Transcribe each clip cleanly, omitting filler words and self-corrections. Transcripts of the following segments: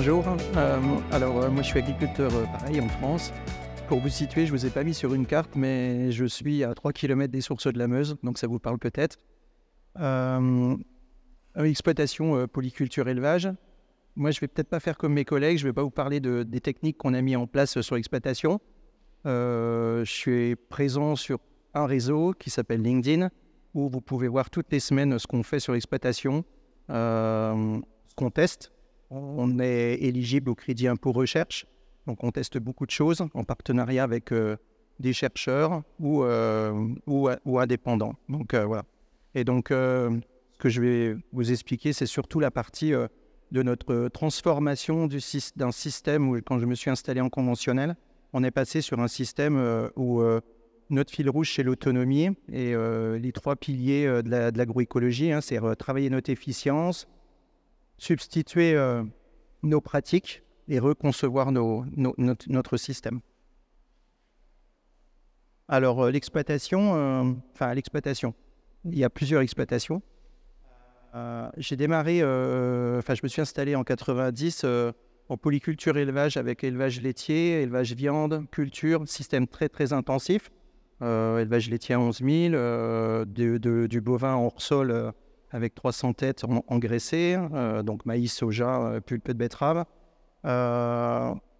bonjour. Moi je suis agriculteur pareil en France. Pour vous situer, je ne vous ai pas mis sur une carte, mais je suis à 3 km des sources de la Meuse, donc ça vous parle peut-être. Exploitation, polyculture, élevage. Moi je ne vais peut-être pas faire comme mes collègues, je ne vais pas vous parler des techniques qu'on a mis en place sur l'exploitation. Je suis présent sur un réseau qui s'appelle LinkedIn, où vous pouvez voir toutes les semaines ce qu'on fait sur l'exploitation, ce qu'on teste. On est éligible au crédit impôt recherche, donc on teste beaucoup de choses en partenariat avec des chercheurs ou indépendants. Donc voilà. Et donc ce que je vais vous expliquer, c'est surtout la partie de notre transformation d'un système où, quand je me suis installé en conventionnel, on est passé sur un système où notre fil rouge, c'est l'autonomie et les 3 piliers de l'agroécologie, c'est travailler notre efficience, substituer nos pratiques et reconcevoir notre système. Alors l'exploitation, il y a plusieurs exploitations. J'ai démarré, je me suis installé en 90 en polyculture élevage avec élevage laitier, élevage viande, culture, système très très intensif. Élevage laitier à 11 000, du bovin hors sol avec 300 têtes engraissées, donc maïs, soja, pulpe de betterave.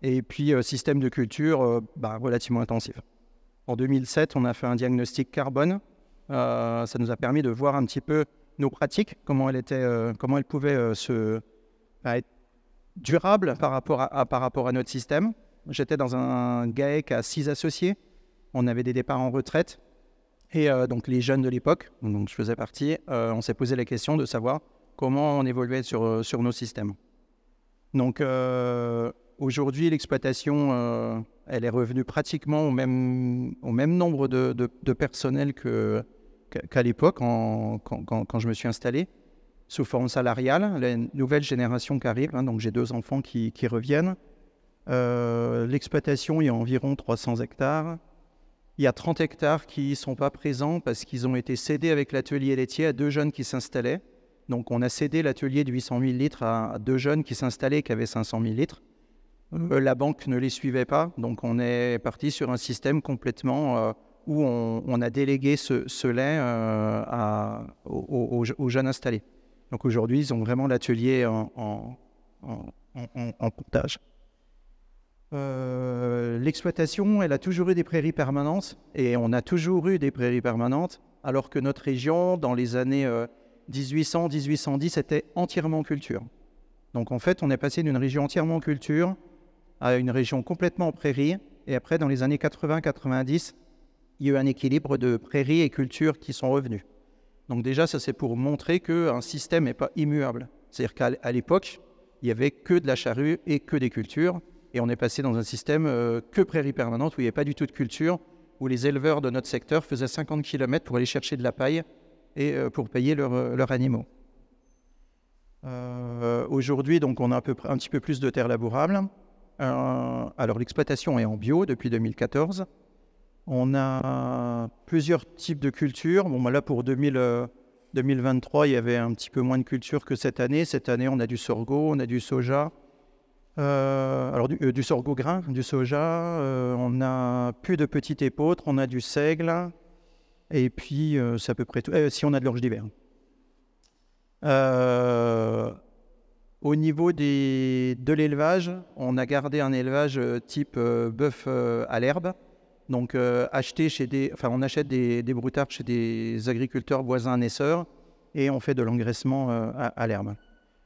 Et puis système de culture relativement intensif. En 2007, on a fait un diagnostic carbone. Ça nous a permis de voir un petit peu nos pratiques, comment elles pouvaient être durables par rapport à notre système. J'étais dans un GAEC à 6 associés. On avait des départs en retraite. Et donc les jeunes de l'époque, dont je faisais partie, on s'est posé la question de savoir comment on évoluait sur nos systèmes. Donc aujourd'hui, l'exploitation, elle est revenue pratiquement au même nombre de personnel qu'à l'époque, quand je me suis installé, sous forme salariale. La nouvelle génération qui arrive, donc j'ai 2 enfants qui reviennent. L'exploitation, il y a environ 300 hectares. Il y a 30 hectares qui ne sont pas présents parce qu'ils ont été cédés avec l'atelier laitier à 2 jeunes qui s'installaient. Donc on a cédé l'atelier de 800 000 litres à 2 jeunes qui s'installaient qui avaient 500 000 litres. La banque ne les suivait pas, donc on est parti sur un système complètement où on a délégué ce lait aux jeunes installés. Donc aujourd'hui, ils ont vraiment l'atelier en portage. L'exploitation, elle a toujours eu des prairies permanentes et on a toujours eu des prairies permanentes, alors que notre région, dans les années 1800-1810, était entièrement culture. Donc en fait, on est passé d'une région entièrement culture à une région complètement en prairie. Et après, dans les années 80-90, il y a eu un équilibre de prairies et culture qui sont revenus. Donc déjà, ça c'est pour montrer qu'un système n'est pas immuable. C'est-à-dire qu'à l'époque, il n'y avait que de la charrue et que des cultures. Et on est passé dans un système que prairie permanente, où il n'y avait pas du tout de culture, où les éleveurs de notre secteur faisaient 50 km pour aller chercher de la paille et pour payer leurs animaux. Aujourd'hui, donc, on a un petit peu plus de terres labourables. Alors l'exploitation est en bio depuis 2014. On a plusieurs types de cultures. Bon, là pour 2023, il y avait un petit peu moins de cultures que cette année. Cette année, on a du sorgho, on a du soja. Du sorgho grain, du soja, on a plus de petites épeautres, on a du seigle, et puis c'est à peu près tout. Si on a de l'orge d'hiver. Au niveau de l'élevage, on a gardé un élevage type bœuf à l'herbe. Donc on achète des broutards chez des agriculteurs voisins naisseurs et on fait de l'engraissement à l'herbe.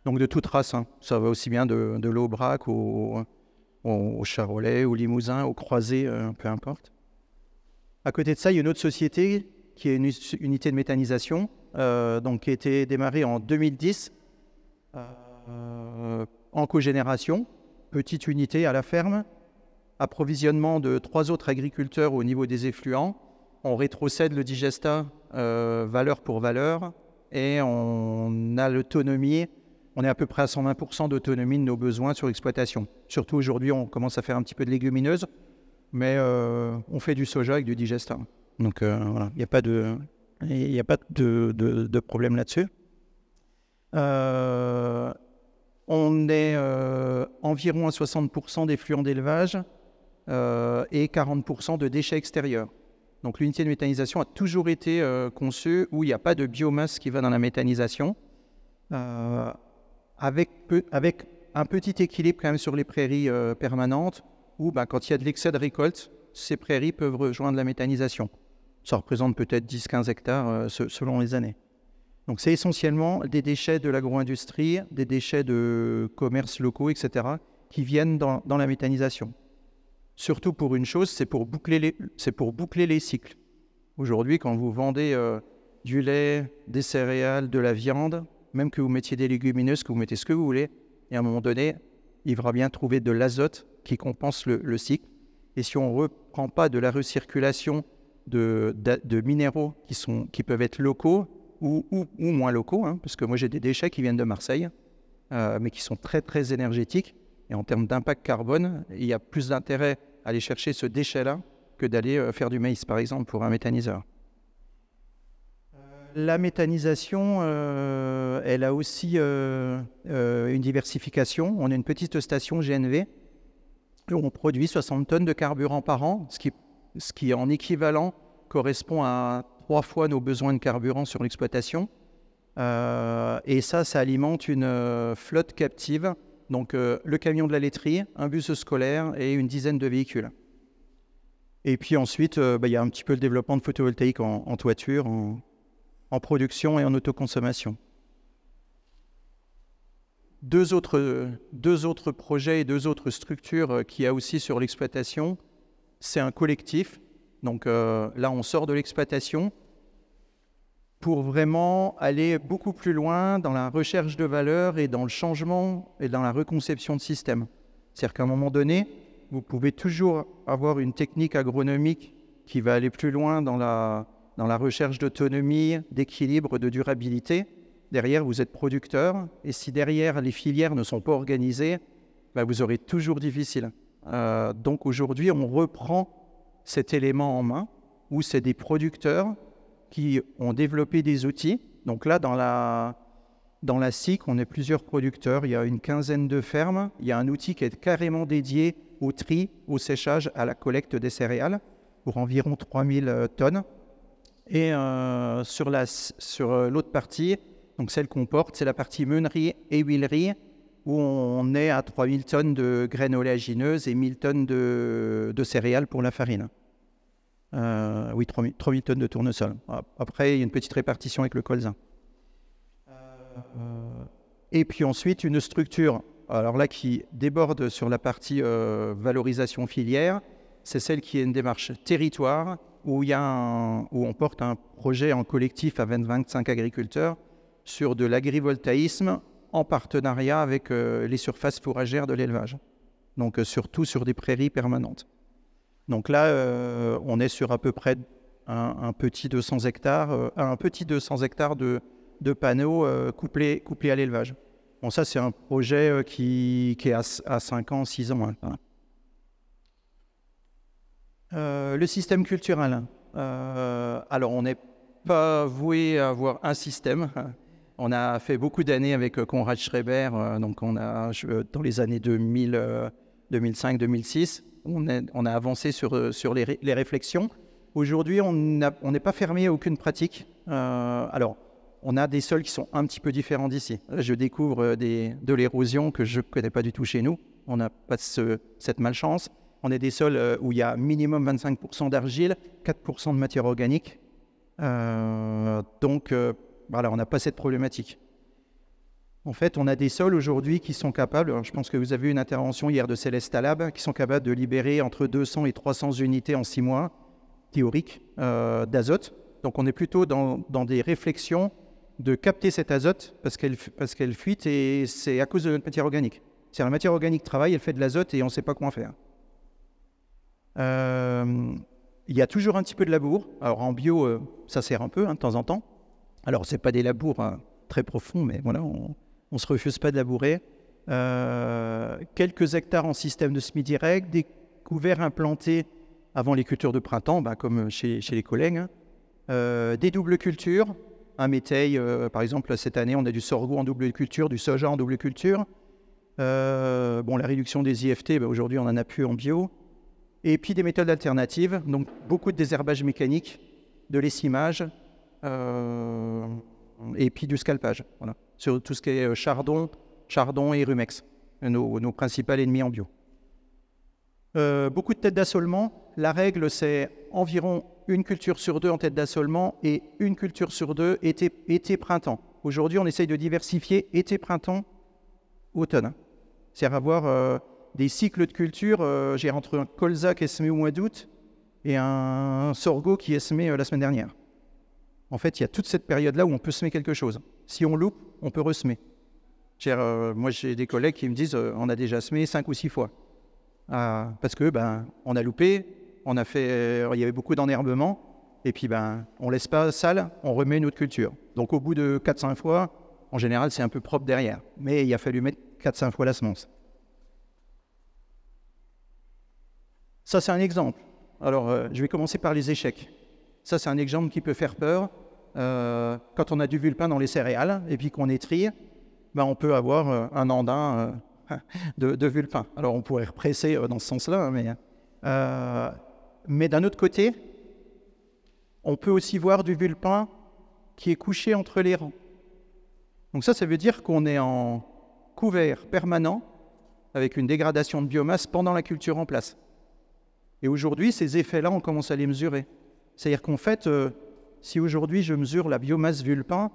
Donc de toute race, ça va aussi bien de l'aubrac au charolais, au limousin, au croisé, peu importe. À côté de ça, il y a une autre société qui est une unité de méthanisation, qui a été démarrée en 2010 en cogénération, petite unité à la ferme, approvisionnement de 3 autres agriculteurs au niveau des effluents. On rétrocède le digestat valeur pour valeur et on a l'autonomie. On est à peu près à 120% d'autonomie de nos besoins sur l'exploitation. Surtout aujourd'hui, on commence à faire un petit peu de légumineuses, mais on fait du soja avec du digestat. Donc voilà, il n'y a pas de problème là-dessus. On est environ à 60% d'effluents d'élevage et 40% de déchets extérieurs. Donc l'unité de méthanisation a toujours été conçue où il n'y a pas de biomasse qui va dans la méthanisation, avec un petit équilibre quand même sur les prairies permanentes, où quand il y a de l'excès de récolte, ces prairies peuvent rejoindre la méthanisation. Ça représente peut-être 10-15 hectares selon les années. Donc c'est essentiellement des déchets de l'agro-industrie, des déchets de commerces locaux, etc., qui viennent dans la méthanisation. Surtout pour une chose, c'est pour boucler les cycles. Aujourd'hui, quand vous vendez du lait, des céréales, de la viande, même que vous mettiez des légumineuses, que vous mettez ce que vous voulez, et à un moment donné, il faudra bien trouver de l'azote qui compense le cycle. Et si on ne reprend pas de la recirculation de minéraux qui peuvent être locaux ou moins locaux, parce que moi j'ai des déchets qui viennent de Marseille, mais qui sont très très énergétiques. Et en termes d'impact carbone, il y a plus d'intérêt à aller chercher ce déchet-là que d'aller faire du maïs, par exemple, pour un méthaniseur. La méthanisation, elle a aussi une diversification. On a une petite station GNV où on produit 60 tonnes de carburant par an, ce qui en équivalent correspond à 3 fois nos besoins de carburant sur l'exploitation. Et ça alimente une flotte captive. Donc le camion de la laiterie, un bus scolaire et une dizaine de véhicules. Et puis ensuite, il y a un petit peu le développement de photovoltaïque en toiture, en production et en autoconsommation. Deux autres projets et deux autres structures qu'il y a aussi sur l'exploitation, c'est un collectif. Donc là, on sort de l'exploitation pour vraiment aller beaucoup plus loin dans la recherche de valeur et dans le changement et dans la reconception de systèmes. C'est-à-dire qu'à un moment donné, vous pouvez toujours avoir une technique agronomique qui va aller plus loin dans la recherche d'autonomie, d'équilibre, de durabilité. Derrière, vous êtes producteur, et si derrière, les filières ne sont pas organisées, vous aurez toujours difficile. Donc aujourd'hui, on reprend cet élément en main, où c'est des producteurs qui ont développé des outils. Donc là, dans la SIC, on est plusieurs producteurs, il y a une quinzaine de fermes, il y a un outil qui est carrément dédié au tri, au séchage, à la collecte des céréales, pour environ 3000 tonnes. Et sur l'autre partie, donc celle qu'on porte, c'est la partie meunerie et huilerie, où on est à 3000 tonnes de graines oléagineuses et 1000 tonnes de céréales pour la farine. Oui, 3000 tonnes de tournesol. Après, il y a une petite répartition avec le colza. Et puis ensuite, une structure, alors là, qui déborde sur la partie valorisation filière, c'est celle qui est une démarche territoire, où on porte un projet en collectif à 25 agriculteurs sur de l'agrivoltaïsme en partenariat avec les surfaces fourragères de l'élevage. Donc surtout sur des prairies permanentes. Donc là, on est sur à peu près un petit 200 hectares de panneaux couplés à l'élevage. Bon, ça, c'est un projet qui est à 5 ans, 6 ans. Le système culturel. Alors, on n'est pas voué à avoir un système. On a fait beaucoup d'années avec Konrad Schreiber, donc on a, dans les années 2000, 2005-2006, on a avancé sur les réflexions. Aujourd'hui, on n'est pas fermé à aucune pratique. Alors, on a des sols qui sont un petit peu différents d'ici. Je découvre de l'érosion que je ne connais pas du tout chez nous. On n'a pas cette malchance. On a des sols où il y a minimum 25% d'argile, 4% de matière organique. Donc, voilà, on n'a pas cette problématique. En fait, on a des sols aujourd'hui qui sont capables, je pense que vous avez eu une intervention hier de Céleste Talab, qui sont capables de libérer entre 200 et 300 unités en 6 mois, théoriques, d'azote. Donc on est plutôt dans des réflexions de capter cet azote parce qu'elle fuite, et c'est à cause de notre matière organique. C'est-à-dire la matière organique travaille, elle fait de l'azote et on ne sait pas comment faire. Il y a toujours un petit peu de labour. Alors en bio, ça sert un peu de temps en temps. Alors ce n'est pas des labours très profonds, mais voilà, on ne se refuse pas de labourer. Quelques hectares en système de semi-direct, des couverts implantés avant les cultures de printemps, comme chez les collègues. Des doubles cultures, un métail, par exemple cette année on a du sorgho en double culture, du soja en double culture. La réduction des IFT, aujourd'hui, on n'en a plus en bio. Et puis des méthodes alternatives, donc beaucoup de désherbage mécanique, de l'essimage, et puis du scalpage. Voilà. Sur tout ce qui est chardon et rumex, nos principaux ennemis en bio. Beaucoup de têtes d'assolement. La règle, c'est environ une culture sur 2 en tête d'assolement et une culture sur 2 été-printemps. Aujourd'hui, on essaye de diversifier été-printemps, automne. C'est-à-dire avoir des cycles de culture, j'ai entre un colza qui est semé au mois d'août et un sorgho qui est semé la semaine dernière. En fait, il y a toute cette période-là où on peut semer quelque chose. Si on loupe, on peut ressemer. Moi, j'ai des collègues qui me disent on a déjà semé 5 ou 6 fois. Parce que on a loupé, il y avait beaucoup d'enherbement, et puis on laisse pas sale, on remet une autre culture. Donc au bout de 4-5 fois, en général, c'est un peu propre derrière. Mais il a fallu mettre 4-5 fois la semence. Ça, c'est un exemple. Alors, je vais commencer par les échecs. Ça, c'est un exemple qui peut faire peur. Quand on a du vulpin dans les céréales et puis qu'on étrie, on peut avoir un andin de vulpin. Alors, on pourrait represser dans ce sens-là, mais d'un autre côté, on peut aussi voir du vulpin qui est couché entre les rangs. Donc ça veut dire qu'on est en couvert permanent avec une dégradation de biomasse pendant la culture en place. Et aujourd'hui, ces effets-là, on commence à les mesurer. C'est-à-dire qu'en fait, si aujourd'hui je mesure la biomasse vulpin,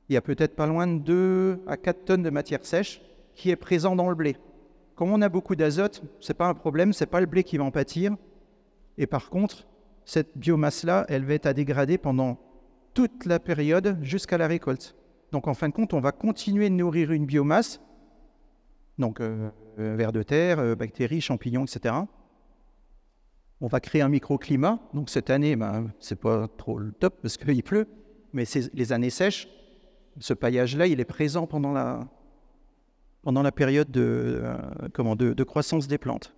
il y a peut-être pas loin de 2 à 4 tonnes de matière sèche qui est présent dans le blé. Comme on a beaucoup d'azote, ce n'est pas un problème, ce n'est pas le blé qui va en pâtir. Et par contre, cette biomasse-là, elle va être à dégrader pendant toute la période jusqu'à la récolte. Donc en fin de compte, on va continuer de nourrir une biomasse, donc vers de terre, bactéries, champignons, etc. On va créer un microclimat. Donc cette année, c'est pas trop le top parce qu'il pleut, mais les années sèches, ce paillage-là, il est présent pendant la période de croissance des plantes.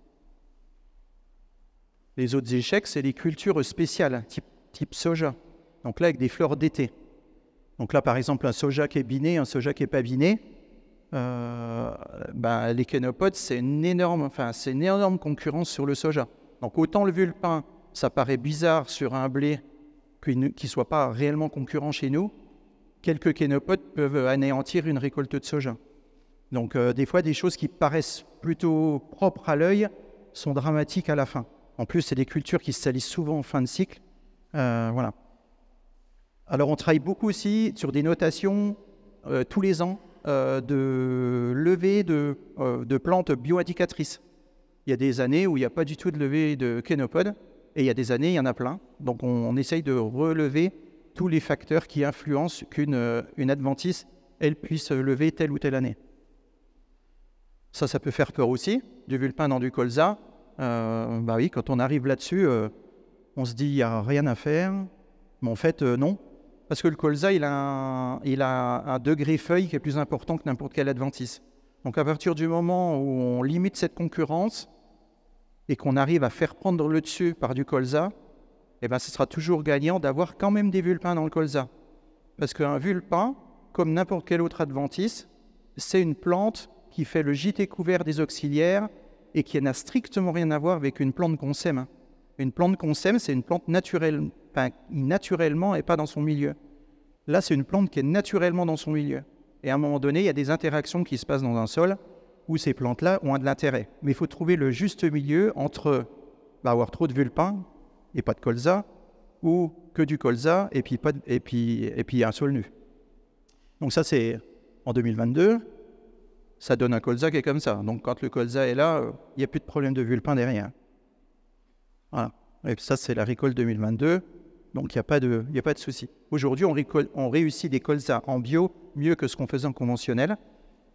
Les autres échecs, c'est les cultures spéciales, type soja. Donc là, avec des fleurs d'été. Donc là, par exemple, un soja qui est biné, un soja qui n'est pas biné, les kénopodes, c'est une énorme concurrence sur le soja. Donc autant le vulpin, ça paraît bizarre sur un blé qui ne soit pas réellement concurrent chez nous, quelques kénopodes peuvent anéantir une récolte de soja. Donc des fois, des choses qui paraissent plutôt propres à l'œil sont dramatiques à la fin. En plus, c'est des cultures qui se salissent souvent en fin de cycle. Voilà. Alors on travaille beaucoup aussi sur des notations tous les ans de levée de plantes bioindicatrices. Il y a des années où il n'y a pas du tout de levée de kénopodes, et il y a des années, il y en a plein. Donc on essaye de relever tous les facteurs qui influencent qu'une adventice, elle puisse lever telle ou telle année. Ça peut faire peur aussi, du vulpin dans du colza. Oui, quand on arrive là-dessus, on se dit il n'y a rien à faire, mais en fait non. Parce que le colza, il a un degré feuille qui est plus important que n'importe quelle adventice. Donc à partir du moment où on limite cette concurrence et qu'on arrive à faire prendre le dessus par du colza, ce sera toujours gagnant d'avoir quand même des vulpins dans le colza. Parce qu'un vulpin, comme n'importe quelle autre adventice, c'est une plante qui fait le gîte couvert des auxiliaires et qui n'a strictement rien à voir avec une plante qu'on sème. Une plante qu'on sème, c'est une plante naturelle, naturellement et pas dans son milieu. Là, c'est une plante qui est naturellement dans son milieu. Et à un moment donné, il y a des interactions qui se passent dans un sol où ces plantes-là ont de l'intérêt. Mais il faut trouver le juste milieu entre avoir trop de vulpins et pas de colza, ou que du colza et puis un sol nu. Donc ça, c'est en 2022. Ça donne un colza qui est comme ça. Donc quand le colza est là, il n'y a plus de problème de vulpin derrière. Voilà. Et ça, c'est la récolte 2022. Donc il n'y a pas de souci. Aujourd'hui, on réussit des colzas en bio mieux que ce qu'on faisait en conventionnel.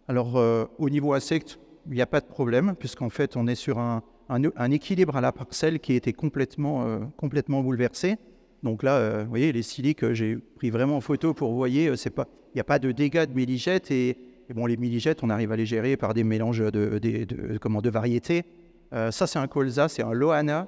Alors au niveau insectes, il n'y a pas de problème, puisqu'en fait, on est sur un équilibre à la parcelle qui était complètement bouleversé. Donc là, vous voyez, les siliques, j'ai pris vraiment en photo pour vous voyez, il n'y a pas de dégâts de milligètes. Et bon, les milligètes, on arrive à les gérer par des mélanges de variétés. Ça, c'est un colza, c'est un Lohana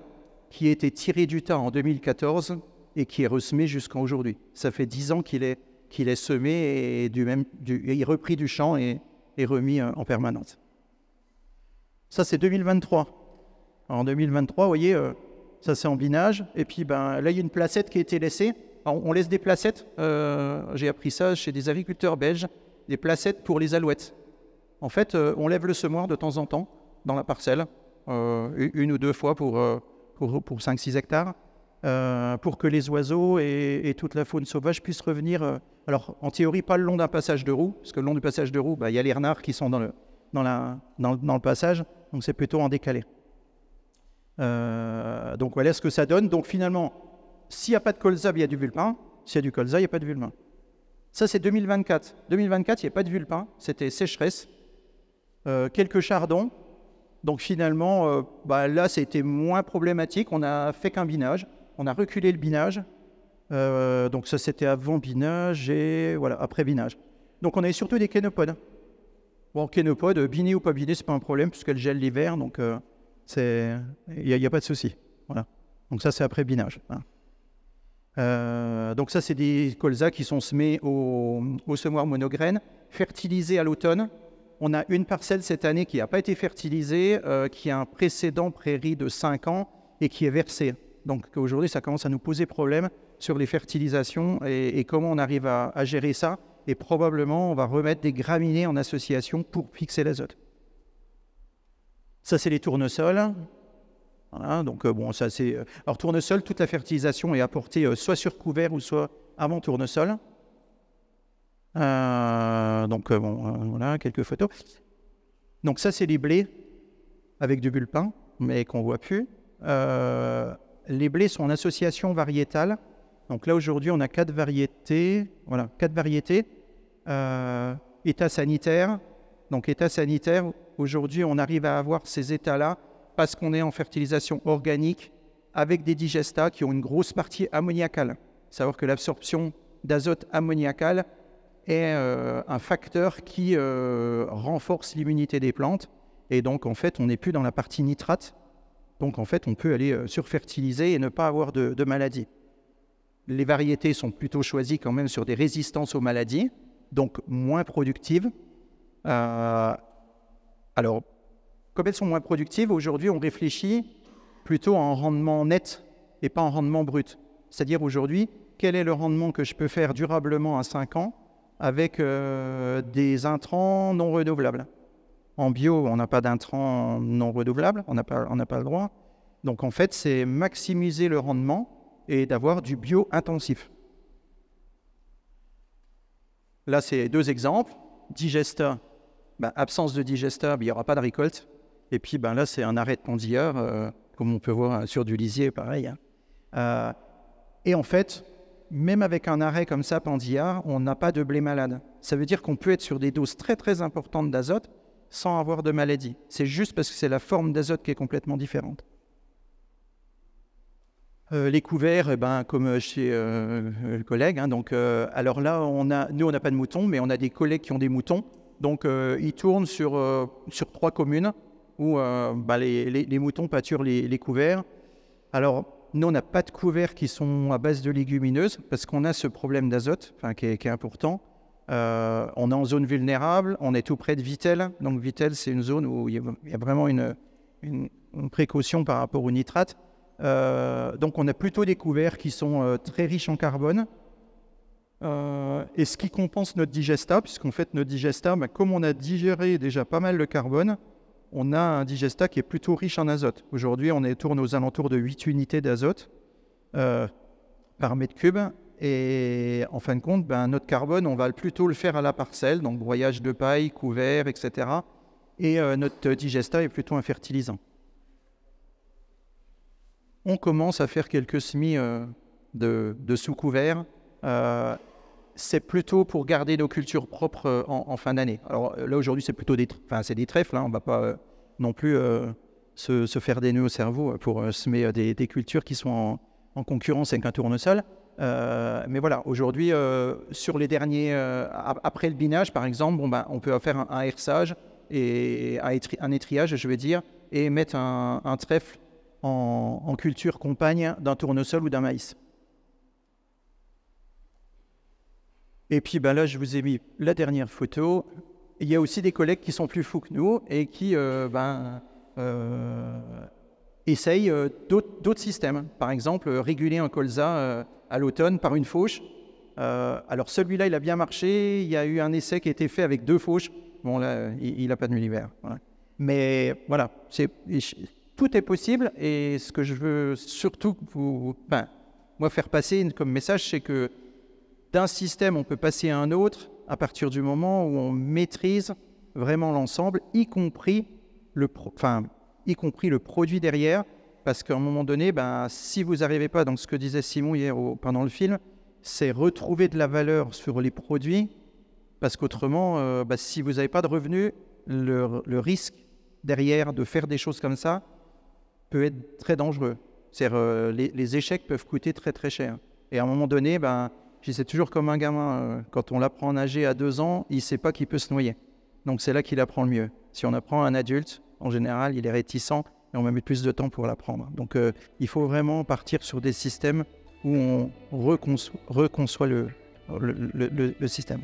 qui a été tiré du tas en 2014 et qui est ressemé jusqu'à aujourd'hui. Ça fait 10 ans qu'il est semé et il est repris du champ et et remis en permanence. Ça, c'est 2023. En 2023, vous voyez, ça c'est en binage. Et puis là, il y a une placette qui a été laissée. Alors, on laisse des placettes, j'ai appris ça chez des agriculteurs belges, des placettes pour les alouettes. En fait, on lève le semoir de temps en temps dans la parcelle, une ou deux fois pour 5-6 hectares, pour que les oiseaux et toute la faune sauvage puissent revenir. Alors, en théorie, pas le long d'un passage de roue, parce que le long du passage de roue, il y a les renards qui sont dans le passage, donc c'est plutôt en décalé. Donc voilà ce que ça donne. Donc finalement, s'il n'y a pas de colza, il y a du vulpin. S'il y a du colza, il n'y a pas de vulpin. Ça, c'est 2024. 2024, il n'y a pas de vulpin. C'était sécheresse. Quelques chardons. Donc finalement, là, c'était moins problématique. On a fait qu'un binage. On a reculé le binage. Donc ça, c'était avant binage et voilà, après binage. Donc on avait surtout des kénopodes. Bon, kénopodes, biné ou pas biné, c'est pas un problème puisqu'elles gèlent l'hiver. Donc il n'y a pas de souci. Voilà. Donc ça, c'est après binage. Hein. Donc ça, c'est des colzas qui sont semés au semoir monograine, fertilisés à l'automne. On a une parcelle cette année qui n'a pas été fertilisée, qui a un précédent prairie de 5 ans et qui est versée. Donc aujourd'hui, ça commence à nous poser problème sur les fertilisations et comment on arrive à gérer ça. Et probablement, on va remettre des graminées en association pour fixer l'azote. Ça, c'est les tournesols. Voilà, donc ça c'est... Alors tournesol, toute la fertilisation est apportée soit sur couvert ou soit avant tournesol. Voilà, quelques photos. Donc ça c'est les blés avec du bulpin, mais qu'on ne voit plus. Les blés sont en association variétale. Donc là aujourd'hui on a 4 variétés. Voilà, 4 variétés. État sanitaire. Donc état sanitaire, aujourd'hui on arrive à avoir ces états-là parce qu'on est en fertilisation organique avec des digestats qui ont une grosse partie ammoniacale. Savoir que l'absorption d'azote ammoniacal est un facteur qui renforce l'immunité des plantes. Et donc, en fait, on n'est plus dans la partie nitrate. Donc, en fait, on peut aller surfertiliser et ne pas avoir de maladies. Les variétés sont plutôt choisies quand même sur des résistances aux maladies, donc moins productives. Alors, comme elles sont moins productives, aujourd'hui, on réfléchit plutôt en rendement net et pas en rendement brut. C'est-à-dire aujourd'hui, quel est le rendement que je peux faire durablement à 5 ans avec des intrants non renouvelables. En bio, on n'a pas d'intrants non renouvelables, on n'a pas le droit. Donc en fait, c'est maximiser le rendement et d'avoir du bio intensif. Là, c'est 2 exemples. Digesta, absence de digesta, il n'y aura pas de récolte. Et puis là, c'est un arrêt de pendilleur, comme on peut voir sur du lisier, pareil. Et en fait, même avec un arrêt comme ça, pendillard, on n'a pas de blé malade. Ça veut dire qu'on peut être sur des doses très très importantes d'azote sans avoir de maladie. C'est juste parce que c'est la forme d'azote qui est complètement différente. Les couverts, comme chez le collègue. Alors là, nous, on n'a pas de moutons, mais on a des collègues qui ont des moutons. Donc, ils tournent sur 3 communes où les moutons pâturent les couverts. Alors, nous, on n'a pas de couverts qui sont à base de légumineuses parce qu'on a ce problème d'azote qui est important. On est en zone vulnérable, on est tout près de Vittel. Donc, Vittel, c'est une zone où il y a vraiment une précaution par rapport aux nitrates. Donc, on a plutôt des couverts qui sont très riches en carbone. Et ce qui compense notre digesta, puisqu'en fait, notre digesta, comme on a digéré déjà pas mal de carbone, on a un digesta qui est plutôt riche en azote. Aujourd'hui, on tourne aux alentours de 8 unités d'azote par mètre cube. Et en fin de compte, notre carbone, on va plutôt le faire à la parcelle, donc broyage de paille, couvert, etc. Et notre digesta est plutôt un fertilisant. On commence à faire quelques semis de sous-couvert. C'est plutôt pour garder nos cultures propres en fin d'année. Alors là, aujourd'hui, c'est plutôt des trèfles. Hein. On ne va pas non plus se faire des nœuds au cerveau pour semer des cultures qui sont en concurrence avec un tournesol. Mais voilà, aujourd'hui, sur les derniers... après le binage, par exemple, on peut faire un herçage et un étriage, je veux dire, et mettre un trèfle en culture compagne d'un tournesol ou d'un maïs. Et puis là, je vous ai mis la dernière photo. il y a aussi des collègues qui sont plus fous que nous et qui essayent d'autres systèmes. Par exemple, réguler un colza à l'automne par une fauche. Alors celui-là, il a bien marché. Il y a eu un essai qui a été fait avec 2 fauches. Bon, là, il n'a pas tenu l'hiver. Voilà. Mais voilà, tout est possible. Et ce que je veux surtout moi faire passer comme message, c'est que d'un système, on peut passer à un autre à partir du moment où on maîtrise vraiment l'ensemble, y compris le produit derrière. Parce qu'à un moment donné, si vous n'arrivez pas, donc ce que disait Simon hier pendant le film, c'est retrouver de la valeur sur les produits. Parce qu'autrement, si vous n'avez pas de revenus, le risque derrière de faire des choses comme ça peut être très dangereux. C'est-à-dire, les échecs peuvent coûter très très cher. Et à un moment donné, c'est toujours comme un gamin. Quand on l'apprend à nager à 2 ans, il ne sait pas qu'il peut se noyer. Donc c'est là qu'il apprend le mieux. Si on apprend à un adulte, en général, il est réticent et on va mettre plus de temps pour l'apprendre. Donc il faut vraiment partir sur des systèmes où on reconçoit le système.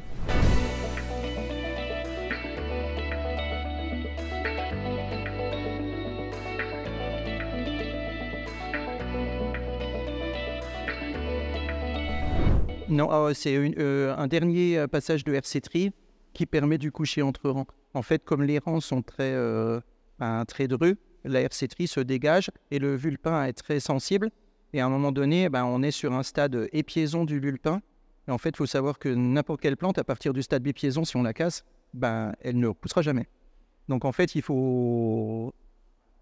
Non, c'est un dernier passage de RC-Tree qui permet du coucher entre rangs. En fait, comme les rangs sont très drus, la RC-Tree se dégage et le vulpin est très sensible. Et à un moment donné, on est sur un stade épiaison du vulpin. Et en fait, il faut savoir que n'importe quelle plante, à partir du stade d'épiaison, si on la casse, elle ne repoussera jamais. Donc en fait, il faut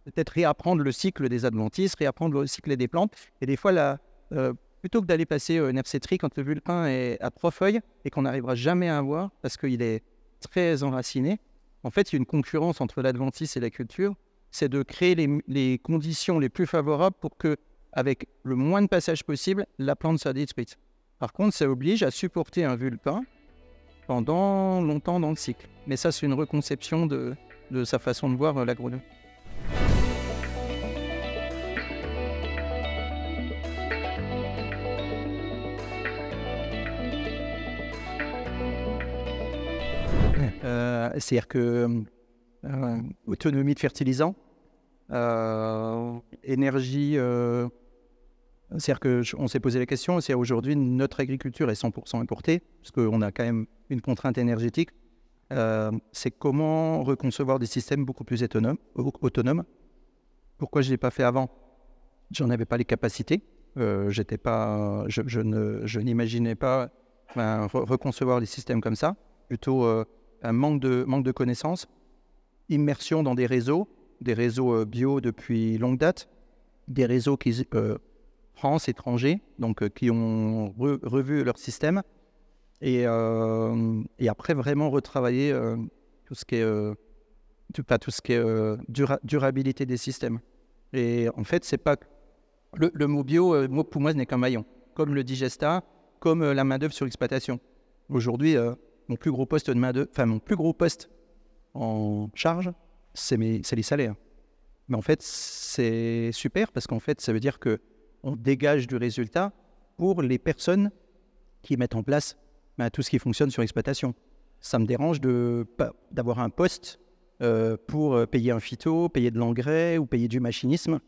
peut-être réapprendre le cycle des adventices, réapprendre le cycle des plantes. Et des fois, plutôt que d'aller passer une RC-Tree quand le vulpin est à 3 feuilles et qu'on n'arrivera jamais à avoir parce qu'il est très enraciné, en fait, il y a une concurrence entre l'adventice et la culture. C'est de créer les conditions les plus favorables pour que, avec le moins de passage possible, la plante soit détruite. Par contre, ça oblige à supporter un vulpin pendant longtemps dans le cycle. Mais ça, c'est une reconception de sa façon de voir l'agronomie. C'est-à-dire que autonomie de fertilisants, énergie, c'est-à-dire qu'on s'est posé la question, c'est aujourd'hui notre agriculture est 100% importée, parce qu'on a quand même une contrainte énergétique, c'est comment reconcevoir des systèmes beaucoup plus autonomes. Pourquoi je ne l'ai pas fait avant? J'en avais pas les capacités, je n'imaginais pas reconcevoir des systèmes comme ça, plutôt un manque de connaissances, immersion dans des réseaux bio depuis longue date, des réseaux France, étrangers, donc qui ont revu leur système, et après vraiment retravailler tout ce qui est durabilité des systèmes. Et en fait, c'est pas le mot bio, pour moi, ce n'est qu'un maillon, comme le digesta, comme la main-d'œuvre sur l'exploitation. Aujourd'hui, mon plus gros poste en charge, c'est les salaires. Mais en fait, c'est super parce qu'en fait, ça veut dire qu'on dégage du résultat pour les personnes qui mettent en place tout ce qui fonctionne sur l'exploitation. Ça me dérange d'avoir un poste pour payer un phyto, payer de l'engrais ou payer du machinisme.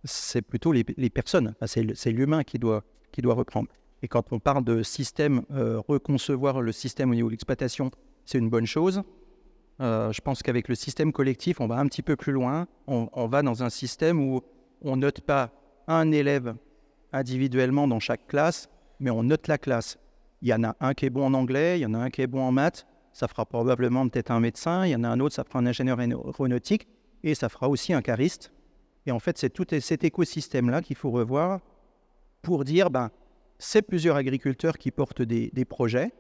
C'est plutôt les personnes, c'est l'humain qui doit reprendre. Et quand on parle de système, reconcevoir le système au niveau de l'exploitation, c'est une bonne chose. Je pense qu'avec le système collectif, on va un petit peu plus loin. On va dans un système où on ne note pas un élève individuellement dans chaque classe, mais on note la classe. Il y en a un qui est bon en anglais, il y en a un qui est bon en maths, ça fera probablement peut-être un médecin, il y en a un autre, ça fera un ingénieur aéronautique, et ça fera aussi un cariste. Et en fait, c'est tout cet écosystème-là qu'il faut revoir pour dire, c'est plusieurs agriculteurs qui portent des projets.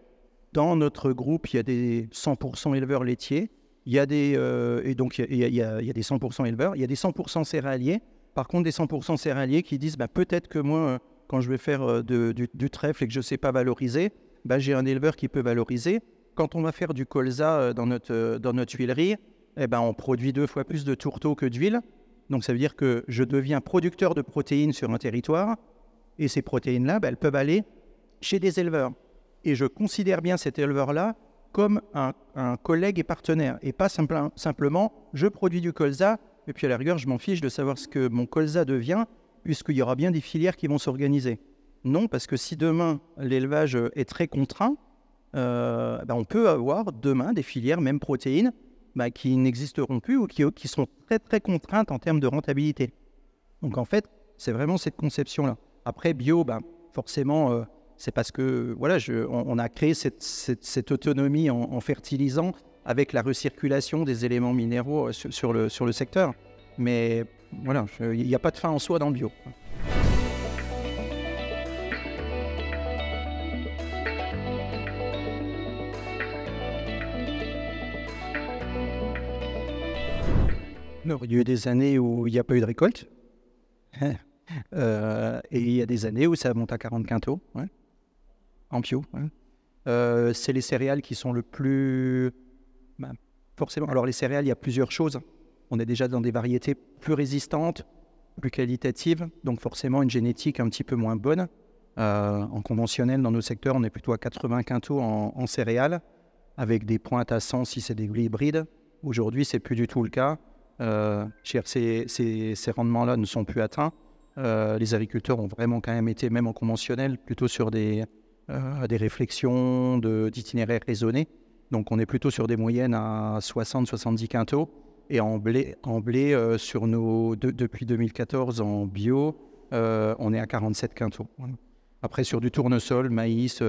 Dans notre groupe, il y a des 100% éleveurs laitiers, il y a des 100% éleveurs, il y a des 100% céréaliers. Par contre, des 100% céréaliers qui disent, peut-être que moi, quand je vais faire du trèfle et que je ne sais pas valoriser, j'ai un éleveur qui peut valoriser. Quand on va faire du colza dans notre huilerie, on produit 2 fois plus de tourteaux que d'huile. Donc ça veut dire que je deviens producteur de protéines sur un territoire. Et ces protéines-là, elles peuvent aller chez des éleveurs. Et je considère bien cet éleveur-là comme un collègue et partenaire, et pas simplement je produis du colza, et puis à la rigueur, je m'en fiche de savoir ce que mon colza devient, puisqu'il y aura bien des filières qui vont s'organiser. Non, parce que si demain l'élevage est très contraint, on peut avoir demain des filières, même protéines, qui n'existeront plus ou qui sont très très contraintes en termes de rentabilité. Donc en fait, c'est vraiment cette conception-là. Après, bio, forcément, c'est parce que voilà, on a créé cette autonomie en fertilisant avec la recirculation des éléments minéraux sur le secteur. Mais voilà, il n'y a pas de fin en soi dans le bio. Alors, il y a eu des années où il n'y a pas eu de récolte. Et il y a des années où ça monte à 40 quintaux, ouais, en bio. Ouais. C'est les céréales qui sont le plus... forcément, alors les céréales, il y a plusieurs choses. On est déjà dans des variétés plus résistantes, plus qualitatives, donc forcément une génétique un petit peu moins bonne. En conventionnel, dans nos secteurs, on est plutôt à 80 quintaux en céréales, avec des pointes à 100 si c'est des blés hybrides. Aujourd'hui, c'est plus du tout le cas. Ces rendements-là ne sont plus atteints. Les agriculteurs ont vraiment quand même été, même en conventionnel, plutôt sur des réflexions d'itinéraires raisonnés. Donc on est plutôt sur des moyennes à 60-70 quintaux. Et en blé sur depuis 2014 en bio, on est à 47 quintaux. Voilà. Après sur du tournesol, maïs,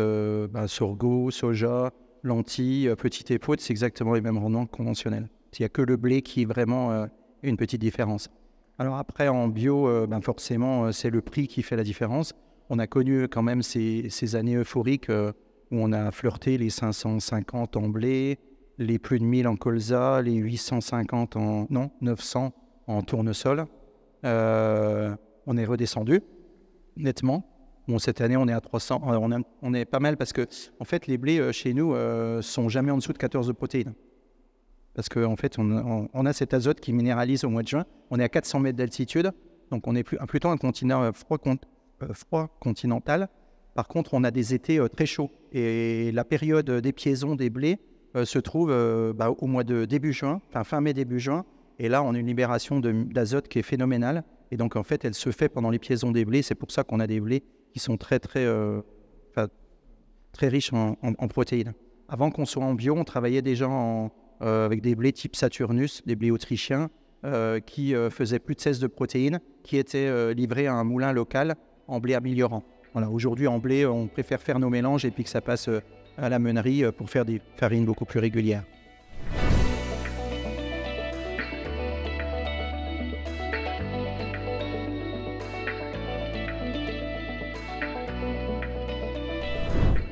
sorgho, soja, lentilles, petite épaule, c'est exactement les mêmes rendements que conventionnels. Il n'y a que le blé qui est vraiment une petite différence. Alors après, en bio, forcément, c'est le prix qui fait la différence. On a connu quand même ces années euphoriques où on a flirté les 550 en blé, les plus de 1000 en colza, les 850 900 en tournesol. On est redescendu, nettement. Bon, cette année, on est à 300. On est pas mal parce que, en fait, les blés chez nous sont jamais en dessous de 14 de protéines. Parce qu'en fait, on a cet azote qui minéralise au mois de juin. On est à 400 mètres d'altitude, donc on est plutôt un continent froid continental. Par contre, on a des étés très chauds. Et la période d'épiaison des blés se trouve au mois de début juin, fin mai, début juin. Et là, on a une libération d'azote qui est phénoménale. Et donc, en fait, elle se fait pendant l'épiaison des blés. C'est pour ça qu'on a des blés qui sont très riches en protéines. Avant qu'on soit en bio, on travaillait déjà avec des blés type Saturnus, des blés autrichiens, qui faisaient plus de 16 de protéines, qui étaient livrés à un moulin local en blé améliorant. Voilà, aujourd'hui, en blé, on préfère faire nos mélanges et puis que ça passe à la meunerie pour faire des farines beaucoup plus régulières.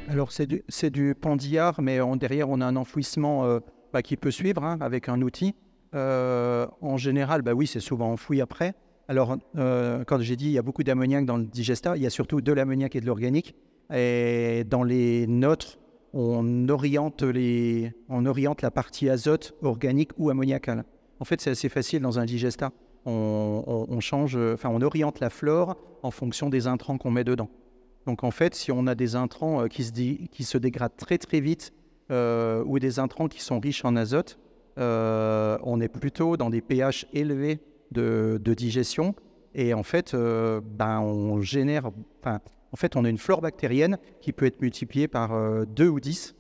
Alors, c'est du pandillard, mais derrière, on a un enfouissement qui peut suivre avec un outil. En général, oui, c'est souvent enfoui après. Alors, quand j'ai dit il y a beaucoup d'ammoniac dans le digestat, il y a surtout de l'ammoniac et de l'organique. Et dans les nôtres, on oriente la partie azote, organique ou ammoniacale. En fait, c'est assez facile dans un digestat. On oriente la flore en fonction des intrants qu'on met dedans. Donc, en fait, si on a des intrants qui se dégradent très très vite ou des intrants qui sont riches en azote, on est plutôt dans des pH élevés de digestion et en fait, on a une flore bactérienne qui peut être multipliée par 2 ou 10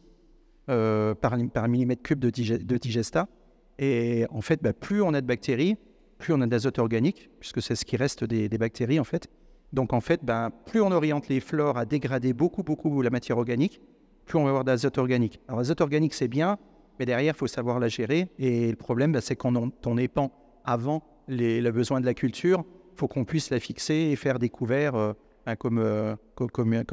par millimètre cube de digestat. Et en fait, plus on a de bactéries, plus on a d'azote organique, puisque c'est ce qui reste des bactéries en fait. Donc en fait, plus on oriente les flores à dégrader beaucoup la matière organique, plus on va avoir d'azote organique. Alors l'azote organique c'est bien, mais derrière il faut savoir la gérer. Et le problème c'est quand on épand avant le besoin de la culture, il faut qu'on puisse la fixer et faire des couverts comme a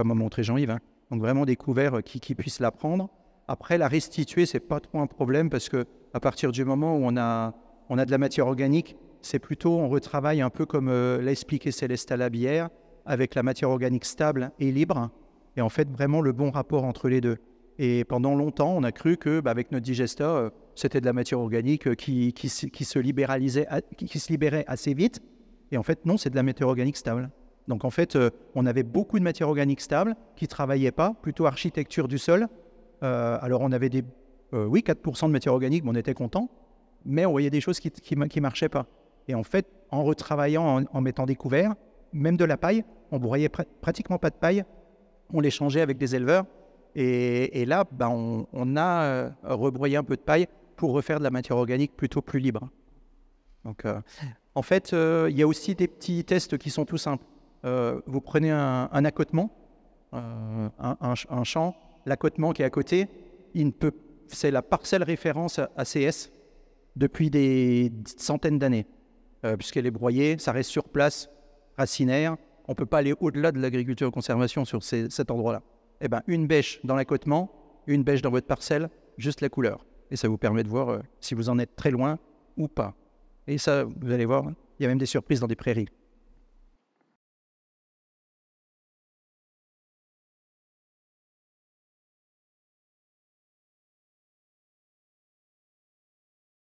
montré Jean-Yves. Donc vraiment des couverts qui puissent la prendre. Après la restituer, c'est pas trop un problème parce que à partir du moment où on a de la matière organique, c'est plutôt, on retravaille un peu comme l'a expliqué Céleste Labière, avec la matière organique stable et libre, et en fait vraiment le bon rapport entre les deux. Et pendant longtemps, on a cru que avec notre digestat, c'était de la matière organique qui se libérait assez vite, et en fait non, c'est de la matière organique stable. Donc en fait, on avait beaucoup de matière organique stable qui ne travaillait pas, plutôt architecture du sol. Alors on avait oui, 4% de matière organique, mais on était content, mais on voyait des choses qui ne marchaient pas. Et en fait, en retravaillant, en mettant des couverts, même de la paille, on ne broyait pratiquement pas de paille, on l'échangeait avec des éleveurs, et là, on a rebroyé un peu de paille pour refaire de la matière organique plutôt plus libre. Donc, en fait, il y a aussi des petits tests qui sont tout simples. Vous prenez un accotement, un champ, l'accotement qui est à côté, c'est la parcelle référence ACS depuis des centaines d'années, puisqu'elle est broyée, ça reste sur place, racinaire, on ne peut pas aller au-delà de l'agriculture de conservation sur cet endroit-là. Eh ben, une bêche dans l'accotement, une bêche dans votre parcelle, juste la couleur. Et ça vous permet de voir si vous en êtes très loin ou pas. Et ça, vous allez voir, il y a même des surprises dans des prairies.